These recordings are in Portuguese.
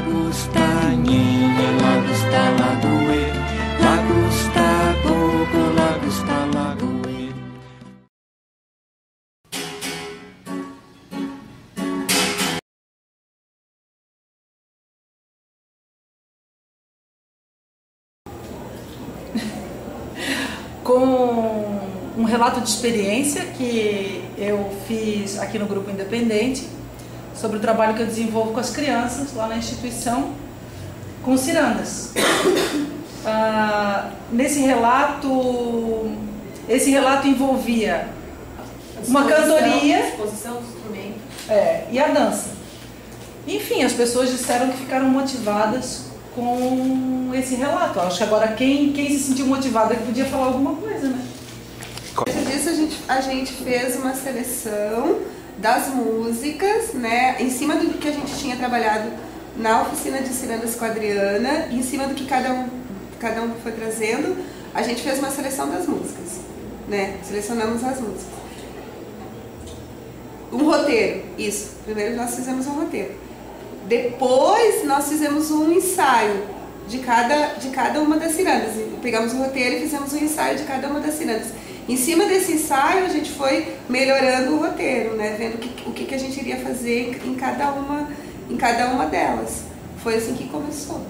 Lagusta nyenye, lagusta lague, lagusta gogo, lagusta lague. Com um relato de experiência que eu fiz aqui no Grupo Independente sobre o trabalho que eu desenvolvo com as crianças lá na instituição com cirandas. Esse relato envolvia uma cantoria, exposição dos instrumentos, e a dança. Enfim, as pessoas disseram que ficaram motivadas com esse relato. Acho que agora quem se sentiu motivado é que podia falar alguma coisa, né? Disso a gente fez uma seleção das músicas, né, em cima do que a gente tinha trabalhado na oficina de cirandas com a Adriana, e em cima do que cada um foi trazendo, a gente fez uma seleção das músicas, né? Selecionamos as músicas. Um roteiro, isso. Primeiro nós fizemos um roteiro. Depois nós fizemos um ensaio de cada uma das cirandas. Pegamos o roteiro e fizemos um ensaio de cada uma das cirandas. Em cima desse ensaio a gente foi melhorando o roteiro, né? Vendo o que a gente iria fazer em cada uma delas. Foi assim que começou.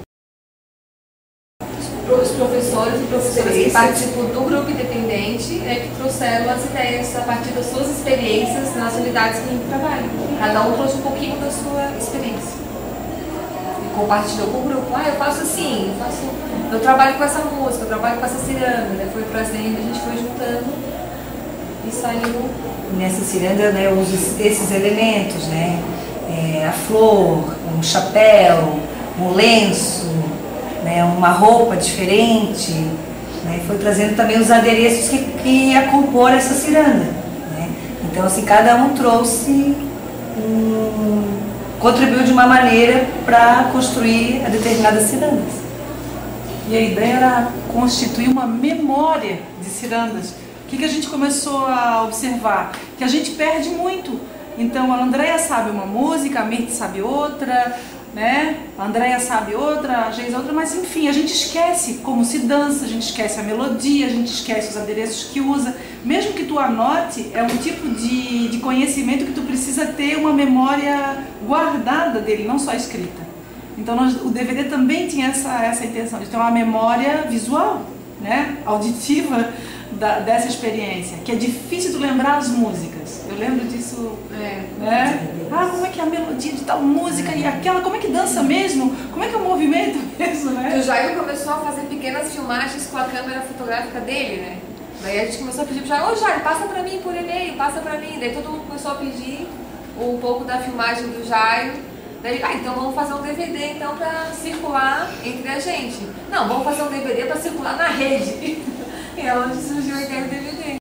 Os professores e professoras que participam do Grupo Independente que trouxeram as ideias a partir das suas experiências nas unidades que a gente trabalha. Cada um trouxe um pouquinho da sua experiência. Compartilhou com o grupo, eu faço assim, eu trabalho com essa música, eu trabalho com essa ciranda, né? Foi trazendo, a gente foi juntando e saiu. Nessa ciranda, né, eu uso esses elementos, né? A flor, um chapéu, um lenço, né, uma roupa diferente, né? Foi trazendo também os adereços que ia compor essa ciranda, né? Então, assim, cada um trouxe contribuiu de uma maneira para construir a determinadas cirandas. E a ideia era constituir uma memória de cirandas. O que a gente começou a observar? Que a gente perde muito. Então a Andréia sabe uma música, a Mirth sabe outra, né? A Andréia sabe outra, a Geisa outra, mas enfim, a gente esquece como se dança, a gente esquece a melodia, a gente esquece os adereços que usa. Mesmo que tu anote, é um tipo de conhecimento que tu precisa ter uma memória guardada dele, não só escrita. Então o DVD também tinha essa intenção de ter uma memória visual, né? Auditiva dessa experiência, que é difícil tu lembrar as músicas. Eu lembro disso, né? Como é que é a melodia de tal música e aquela, como é que dança mesmo? Como é que é o movimento mesmo, né? O Jairo começou a fazer pequenas filmagens com a câmera fotográfica dele, né? Daí a gente começou a pedir pro Jairo, Jairo, passa pra mim por e-mail, passa pra mim. Daí todo mundo começou a pedir um pouco da filmagem do Jairo. Daí, então vamos fazer um DVD então pra circular entre a gente. Não, vamos fazer um DVD pra circular na rede. E é onde surgiu a ideia do DVD.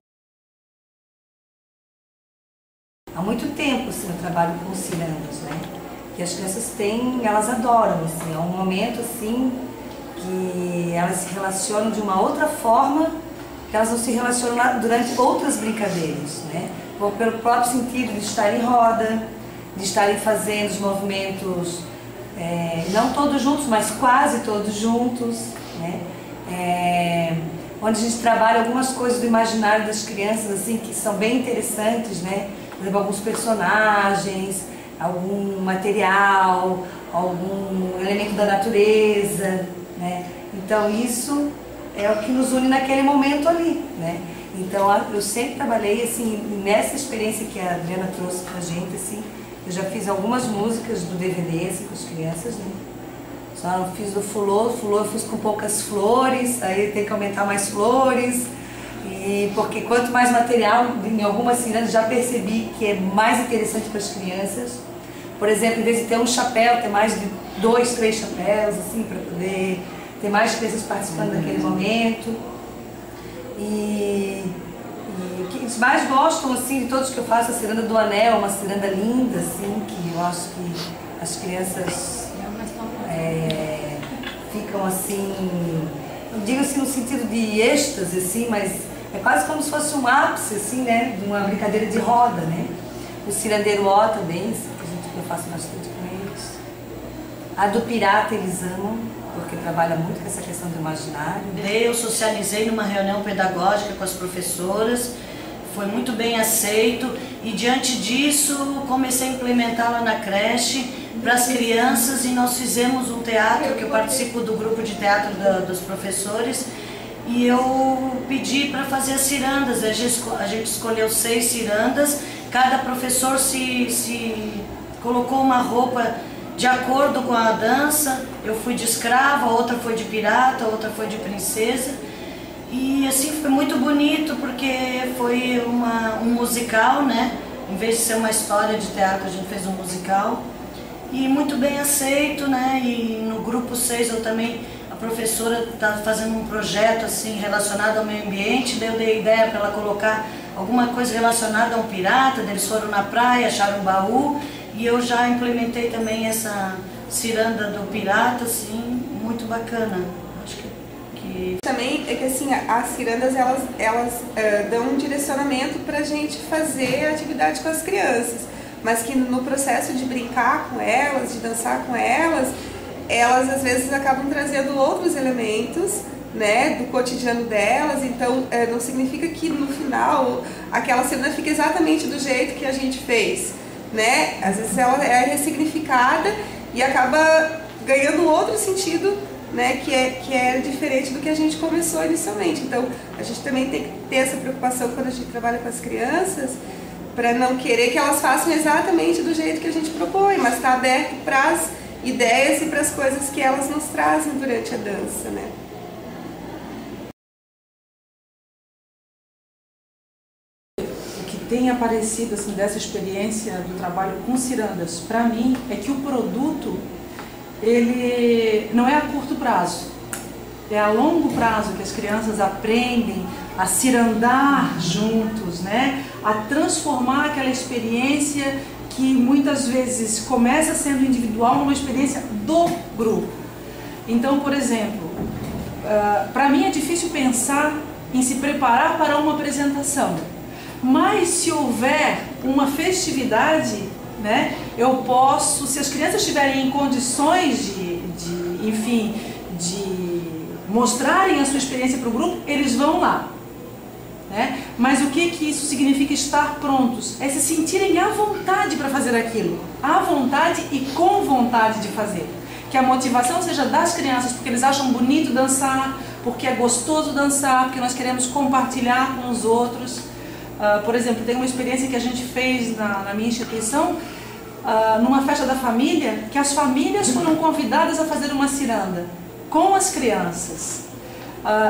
Há muito tempo assim, eu trabalho com cirandas, né? Que as crianças têm, elas adoram, assim, é um momento assim que elas se relacionam de uma outra forma que elas não se relacionam durante outras brincadeiras, né? Pelo próprio sentido de estar em roda, de estarem fazendo os movimentos, não todos juntos, mas quase todos juntos, né? Onde a gente trabalha algumas coisas do imaginário das crianças, assim, que são bem interessantes, né? Por exemplo, alguns personagens, algum material, algum elemento da natureza, né? Então isso é o que nos une naquele momento ali, né? Então eu sempre trabalhei assim, nessa experiência que a Adriana trouxe pra gente, assim, eu já fiz algumas músicas do DVD assim, com as crianças, né? Só fiz do fulô eu fiz com poucas flores, aí tem que aumentar mais flores, e porque quanto mais material, em algumas cirandas já percebi que é mais interessante para as crianças. Por exemplo, em vez de ter um chapéu, ter mais de 2, 3 chapéus, assim, para poder ter mais crianças participando daquele momento. E o que eles mais gostam, assim, de todos que eu faço, a ciranda do anel, uma ciranda linda, assim, que eu acho que as crianças ficam assim, não digo assim no sentido de êxtase, assim, mas é quase como se fosse um ápice, assim, né, de uma brincadeira de roda, né? O cirandeiro ó também, que eu faço bastante com eles. A do pirata eles amam, porque trabalha muito com essa questão do imaginário. Eu socializei numa reunião pedagógica com as professoras, foi muito bem aceito e diante disso comecei a implementá-la na creche para as crianças e nós fizemos um teatro, que eu participo do grupo de teatro dos professores, e eu pedi para fazer as cirandas. A gente escolheu 6 cirandas, cada professor se colocou uma roupa de acordo com a dança. Eu fui de escrava, outra foi de pirata, outra foi de princesa. E assim foi muito bonito, porque foi um musical, né? Em vez de ser uma história de teatro, a gente fez um musical. E muito bem aceito, né? E no grupo 6 eu também, a professora está fazendo um projeto assim relacionado ao meio ambiente, daí eu dei ideia para ela colocar alguma coisa relacionada a um pirata, daí eles foram na praia, acharam um baú, e eu já implementei também essa ciranda do pirata, assim, muito bacana. Acho que... Também é que assim, as cirandas elas dão um direcionamento para a gente fazer atividade com as crianças, mas que no processo de brincar com elas, de dançar com elas às vezes acabam trazendo outros elementos, né, do cotidiano delas. Então não significa que no final aquela cena fique exatamente do jeito que a gente fez, né? Às vezes ela é ressignificada e acaba ganhando um outro sentido, né, que é diferente do que a gente começou inicialmente. Então a gente também tem que ter essa preocupação quando a gente trabalha com as crianças, para não querer que elas façam exatamente do jeito que a gente propõe, mas está aberto para as ideias e para as coisas que elas nos trazem durante a dança, né? O que tem aparecido assim, dessa experiência do trabalho com cirandas, para mim, é que o produto ele não é a curto prazo, é a longo prazo que as crianças aprendem a cirandar juntos, né? A transformar aquela experiência que muitas vezes começa sendo individual numa experiência do grupo. Então, por exemplo, para mim é difícil pensar em se preparar para uma apresentação, mas se houver uma festividade, né, eu posso, se as crianças estiverem em condições de mostrarem a sua experiência para o grupo, eles vão lá. Né? Mas o que isso significa estar prontos? É se sentirem à vontade para fazer aquilo, à vontade e com vontade de fazer. Que a motivação seja das crianças, porque eles acham bonito dançar, porque é gostoso dançar, porque nós queremos compartilhar com os outros. Por exemplo, tem uma experiência que a gente fez na minha instituição, numa festa da família, que as famílias foram convidadas a fazer uma ciranda com as crianças.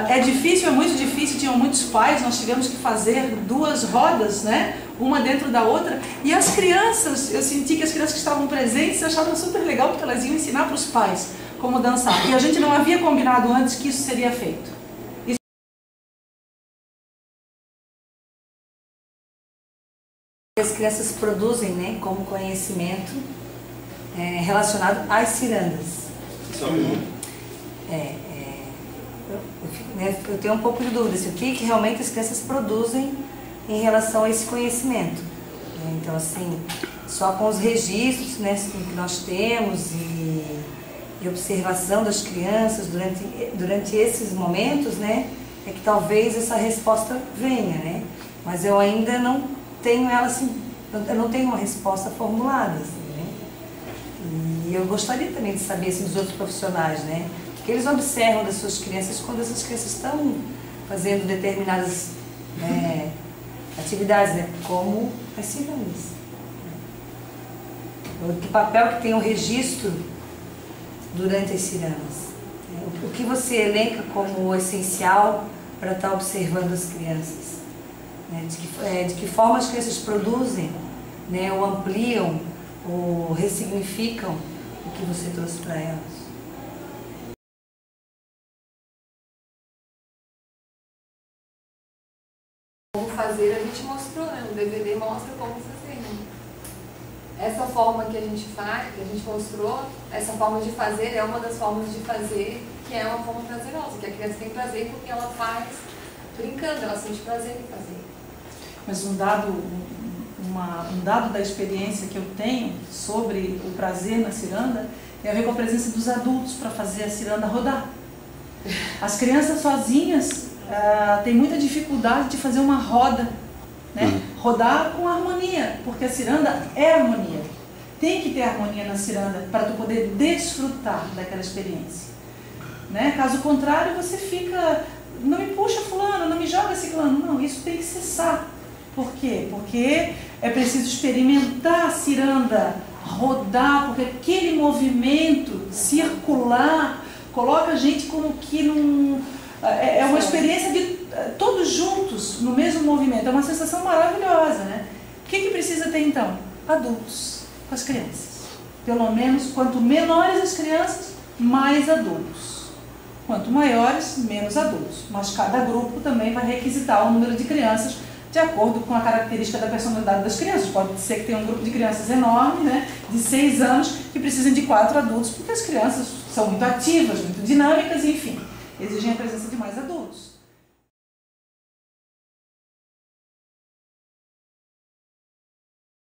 É difícil, é muito difícil, tinham muitos pais, nós tivemos que fazer 2 rodas, né? Uma dentro da outra, e as crianças, eu senti que as crianças que estavam presentes achavam super legal, porque elas iam ensinar para os pais como dançar, e a gente não havia combinado antes que isso seria feito. As crianças produzem, né, como conhecimento relacionado às cirandas. Só um minuto. Eu tenho um pouco de dúvida assim, o que realmente as crianças produzem em relação a esse conhecimento. Então, assim, só com os registros, né, que nós temos e observação das crianças durante esses momentos, né, é que talvez essa resposta venha, né? Mas eu ainda não tenho ela assim, eu não tenho uma resposta formulada, assim, né? E eu gostaria também de saber assim, dos outros profissionais, né? Que eles observam das suas crianças quando essas crianças estão fazendo determinadas atividades, né? Como as cirandas. Que papel que tem o registro durante as cirandas? O que você elenca como essencial para estar observando as crianças? De que forma as crianças produzem, né? Ou ampliam, ou ressignificam o que você trouxe para elas? Como fazer, a gente mostrou, né? O DVD mostra como fazer, né? Essa forma que a gente faz, que a gente mostrou, essa forma de fazer é uma das formas de fazer que é uma forma prazerosa, que a criança tem prazer porque ela faz brincando, ela sente prazer em fazer. Mas um um dado da experiência que eu tenho sobre o prazer na ciranda tem a ver com a presença dos adultos para fazer a ciranda rodar. As crianças sozinhas têm muita dificuldade de fazer uma roda, né? Rodar com harmonia, porque a ciranda é harmonia. Tem que ter harmonia na ciranda para tu poder desfrutar daquela experiência, né? Caso contrário, você fica, não me puxa fulano, não me joga ciclano. Não, isso tem que cessar. Por quê? Porque é preciso experimentar a ciranda rodar, porque aquele movimento circular coloca a gente como que é uma experiência de todos juntos no mesmo movimento. É uma sensação maravilhosa, né? O que precisa ter então? Adultos com as crianças. Pelo menos, quanto menores as crianças, mais adultos. Quanto maiores, menos adultos. Mas cada grupo também vai requisitar o número de crianças de acordo com a característica da personalidade das crianças. Pode ser que tenha um grupo de crianças enorme, né, de 6 anos, que precisem de 4 adultos, porque as crianças são muito ativas, muito dinâmicas, enfim, exigem a presença de mais adultos.